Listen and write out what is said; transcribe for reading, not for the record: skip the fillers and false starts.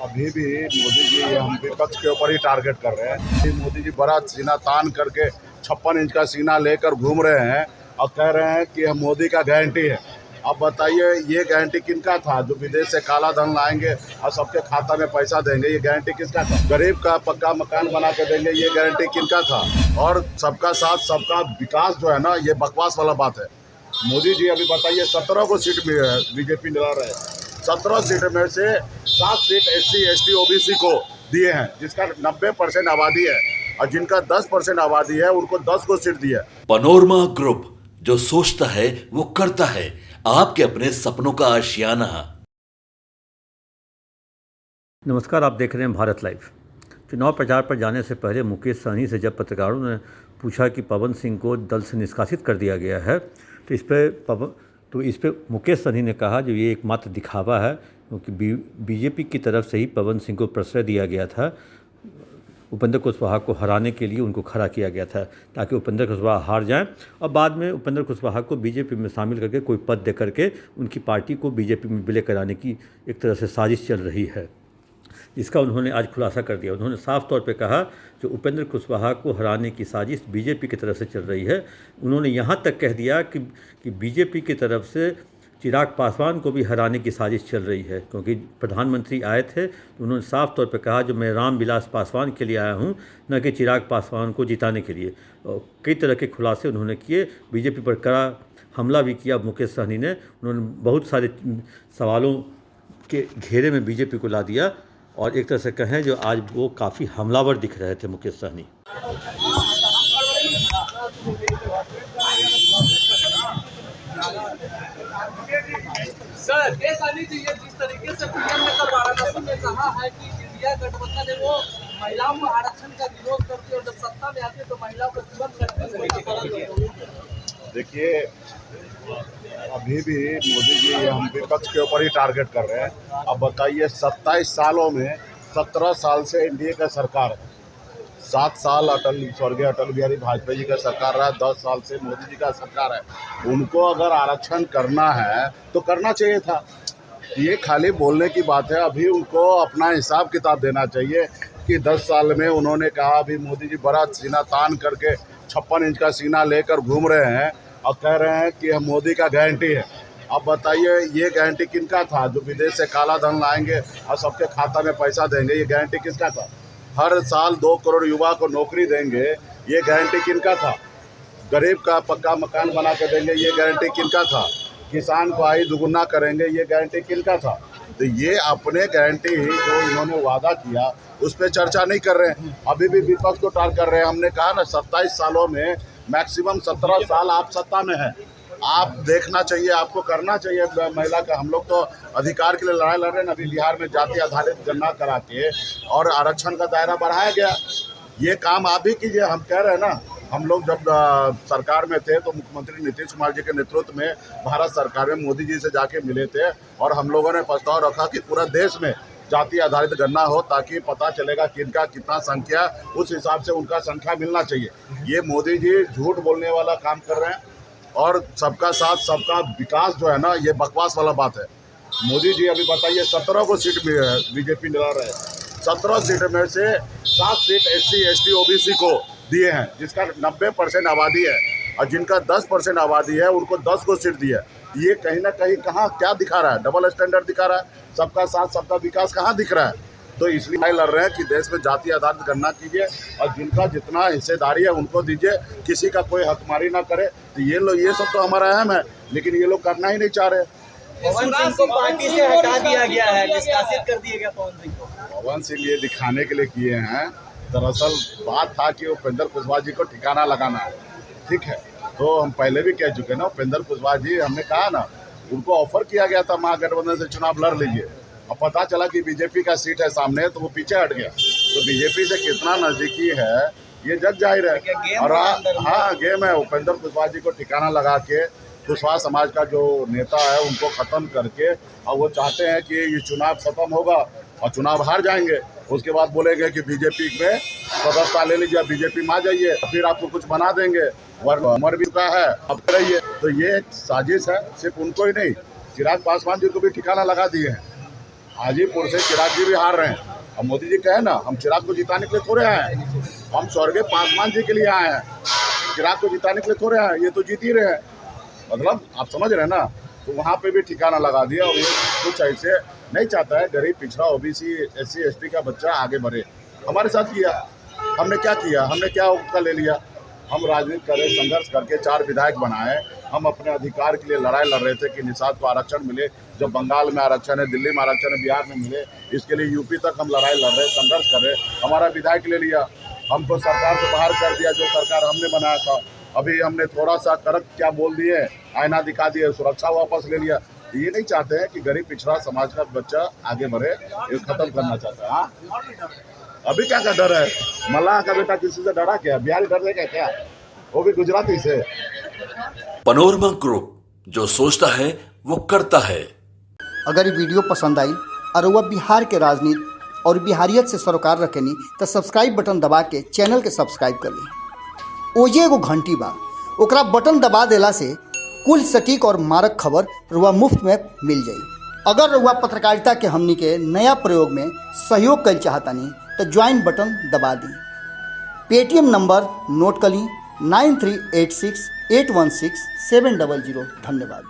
अभी भी मोदी जी हम विपक्ष के ऊपर ही टारगेट कर रहे हैं। मोदी जी बड़ा सीना तान करके 56 इंच का सीना लेकर घूम रहे हैं और कह रहे हैं कि हम मोदी का गारंटी है। अब बताइए ये गारंटी किनका था जो विदेश से काला धन लाएंगे और सबके खाता में पैसा देंगे, ये गारंटी किसका था? गरीब का पक्का मकान बना के देंगे, ये गारंटी किनका था? और सबका साथ सबका विकास जो है ना, ये बकवास वाला बात है। मोदी जी अभी बताइए 17 को सीट बीजेपी दिला रहे हैं। 17 सीट में से 7 सीट SC ST OBC को दिए हैं, जिसका 90% आबादी है, और जिनका 10% आबादी है उनको 10 को सीट दी है। पनोरमा ग्रुप, जो सोचता है वो करता है, आपके अपने सपनों का आशियाना। नमस्कार, आप देख रहे हैं भारत लाइव। चुनाव प्रचार पर जाने से पहले मुकेश सहनी से जब पत्रकारों ने पूछा कि पवन सिंह को दल से निष्कासित कर दिया गया है, तो इस पे मुकेश सहनी ने कहा जो ये एकमात्र दिखावा है, क्योंकि बीजेपी की तरफ से ही पवन सिंह को प्रश्रय दिया गया था। उपेंद्र कुशवाहा को हराने के लिए उनको खड़ा किया गया था, ताकि उपेंद्र कुशवाहा हार जाएं और बाद में उपेंद्र कुशवाहा को बीजेपी में शामिल करके कोई पद दे करके उनकी पार्टी को बीजेपी में विलय कराने की एक तरह से साजिश चल रही है। इसका उन्होंने आज खुलासा कर दिया। उन्होंने साफ तौर पे कहा जो उपेंद्र कुशवाहा को हराने की साजिश बीजेपी की तरफ से चल रही है। उन्होंने यहाँ तक कह दिया कि बीजेपी की तरफ से चिराग पासवान को भी हराने की साजिश चल रही है, क्योंकि प्रधानमंत्री आए थे तो उन्होंने साफ तौर पे कहा जो मैं रामविलास पासवान के लिए आया हूँ, न कि चिराग पासवान को जिताने के लिए। और कई तरह के खुलासे उन्होंने किए, बीजेपी पर कड़ा हमला भी किया मुकेश सहनी ने। उन्होंने बहुत सारे सवालों के घेरे में बीजेपी को ला दिया, और एक तरह से कहें जो आज वो काफ़ी हमलावर दिख रहे थे मुकेश सहनी। सर, ये सानी जी, ये जिस तरीके से पीएम ने कल वाराणसी में कहा है कि इंडिया गठबंधन है वो महिलाओं को आरक्षण का विरोध करती है, और जब सत्ता में आती है तो महिलाओं को तुरंत करती है। देखिए अभी भी मोदी जी हम विपक्ष के ऊपर ही टारगेट कर रहे हैं। अब बताइए 27 सालों में 17 साल से एनडीए का सरकार है, 7 साल स्वर्गीय अटल बिहारी वाजपेयी जी का सरकार रहा, 10 साल से मोदी जी का सरकार है। उनको अगर आरक्षण करना है तो करना चाहिए था, ये खाली बोलने की बात है। अभी उनको अपना हिसाब किताब देना चाहिए कि 10 साल में उन्होंने कहा, अभी मोदी जी बड़ा सीना तान करके 56 इंच का सीना लेकर घूम रहे हैं और कह रहे हैं कि हम मोदी का गारंटी है। अब बताइए ये गारंटी किनका था जो विदेश से काला धन लाएंगे और सबके खाता में पैसा देंगे, ये गारंटी किसका था? हर साल 2 करोड़ युवा को नौकरी देंगे, ये गारंटी किनका था? गरीब का पक्का मकान बना के देंगे, ये गारंटी किनका था? किसान को आय दुगुना करेंगे, ये गारंटी किनका था? तो ये अपने गारंटी जो इन्होंने वादा किया उस पर चर्चा नहीं कर रहे हैं, अभी भी विपक्ष को टाल कर रहे हैं। हमने कहा ना 27 सालों में मैक्सिमम 17 साल आप सत्ता में हैं, आप देखना चाहिए, आपको करना चाहिए महिला का। हम लोग तो अधिकार के लिए लड़ाई लड़ रहे हैं। अभी बिहार में जाति आधारित गणना करा के और आरक्षण का दायरा बढ़ाया गया, ये काम आप भी कीजिए। हम कह रहे हैं ना, हम लोग जब सरकार में थे तो मुख्यमंत्री नीतीश कुमार जी के नेतृत्व में भारत सरकार में मोदी जी से जाके मिले थे, और हम लोगों ने प्रस्ताव रखा कि पूरा देश में जाति आधारित गणना हो, ताकि पता चलेगा किनका कितना संख्या, उस हिसाब से उनका संख्या मिलना चाहिए। ये मोदी जी झूठ बोलने वाला काम कर रहे हैं, और सबका साथ सबका विकास जो है ना, ये बकवास वाला बात है। मोदी जी अभी बताइए 17 को सीट बीजेपी दिला रहे हैं। 17 सीट में से 7 सीट SC ST OBC को दिए हैं, जिसका 90% आबादी है, और जिनका 10% आबादी है उनको 10 को सीट दी है। ये कहीं ना कहीं कहाँ क्या दिखा रहा है? डबल स्टैंडर्ड दिखा रहा है। सबका साथ सबका विकास कहाँ दिख रहा है? तो इसलिए लड़ रहे हैं कि देश में जाति आधारित गणना कीजिए, और जिनका जितना हिस्सेदारी है उनको दीजिए, किसी का कोई हकमारी ना करे। तो ये सब तो हमारा अहम है, लेकिन ये लोग करना ही नहीं चाह रहे। पवन सिंह को पार्टी से हटा दिया गया है, निष्कासित कर दिया गया पवन सिंह को। पवन सिंह ये दिखाने के लिए किए हैं, दरअसल बात था कि उपेंद्र कुशवाहा जी को ठिकाना लगाना है, ठीक है। तो हम पहले भी कह चुके ना, उपेंद्र कुशवाहा जी, हमने कहा ना, उनको ऑफर किया गया था महागठबंधन से चुनाव लड़ लीजिए, और पता चला कि बीजेपी का सीट है सामने, तो वो पीछे हट गया। तो बीजेपी से कितना नज़दीकी है ये जग जाहिर है। और हाँ, गेम है। उपेंद्र कुशवाहा जी को ठिकाना लगा के कुशवाहा समाज का जो नेता है उनको ख़त्म करके, और वो चाहते हैं कि ये चुनाव ख़त्म होगा और चुनाव हार जाएंगे, उसके बाद बोलेंगे कि बीजेपी में सदस्यता ले लीजिए, बीजेपी में आ जाइए, फिर आपको कुछ बना देंगे, उम्र भी का है, अब रहिए। तो ये एक साजिश है, सिर्फ उनको ही नहीं, चिराग पासवान जी को भी ठिकाना लगा दिए हैं। हाजीपुर से चिराग जी भी हार रहे हैं। अब मोदी जी कहे ना, हम चिराग को जिताने के लिए थोड़े आए हैं, हम स्वर्गीय पासवान जी के लिए आए हैं, चिराग को जिताने के लिए थोड़े आए हैं। ये तो जीत ही रहे हैं, मतलब आप समझ रहे हैं ना। तो वहाँ पे भी ठिकाना लगा दिया। और ये कुछ ऐसे नहीं चाहता है गरीब पिछड़ा ओबीसी SC ST का बच्चा आगे बढ़े। हमारे साथ किया, हमने क्या किया, हमने क्या उसका ले लिया। हम राजनीति करे, संघर्ष करके 4 विधायक बनाए। हम अपने अधिकार के लिए लड़ाई लड़ रहे थे कि निषाद को आरक्षण मिले। जब बंगाल में आरक्षण है, दिल्ली में आरक्षण है, बिहार में मिले, इसके लिए यूपी तक हम लड़ाई लड़ रहे, संघर्ष कर रहे। हमारा विधायक ले लिया, हमको सरकार से बाहर कर दिया, जो सरकार हमने बनाया था। अभी हमने थोड़ा सा कड़क क्या बोल दिए, आईना दिखा दिए, सुरक्षा वापस ले लिया। ये नहीं चाहते हैं कि गरीब पिछड़ा समाज का बच्चा आगे बढ़े, ये खत्म करना चाहता है। हाँ, अभी क्या का डर है? मल्लाह का बेटा किसी से डरा क्या? बिहारी डर देगा क्या? वो भी गुजराती से। पनोरमा ग्रुप, जो सोचता है वो करता है। अगर ये वीडियो पसंद आई और वह बिहार के राजनीति और बिहारियत से सरोकार रखेनी तो सब्सक्राइब बटन दबा के चैनल के सब्सक्राइब कर ली। ओजे एगो घंटी बा, ओकरा बटन दबा देला से कुल सटीक और मारक खबर रुआ मुफ्त में मिल जाई। अगर रुआ पत्रकारिता के हमनी के नया प्रयोग में सहयोग कर चाहतानी तो ज्वाइन बटन दबा दी। पेटीएम नंबर नोट कर ली 9386816700। धन्यवाद।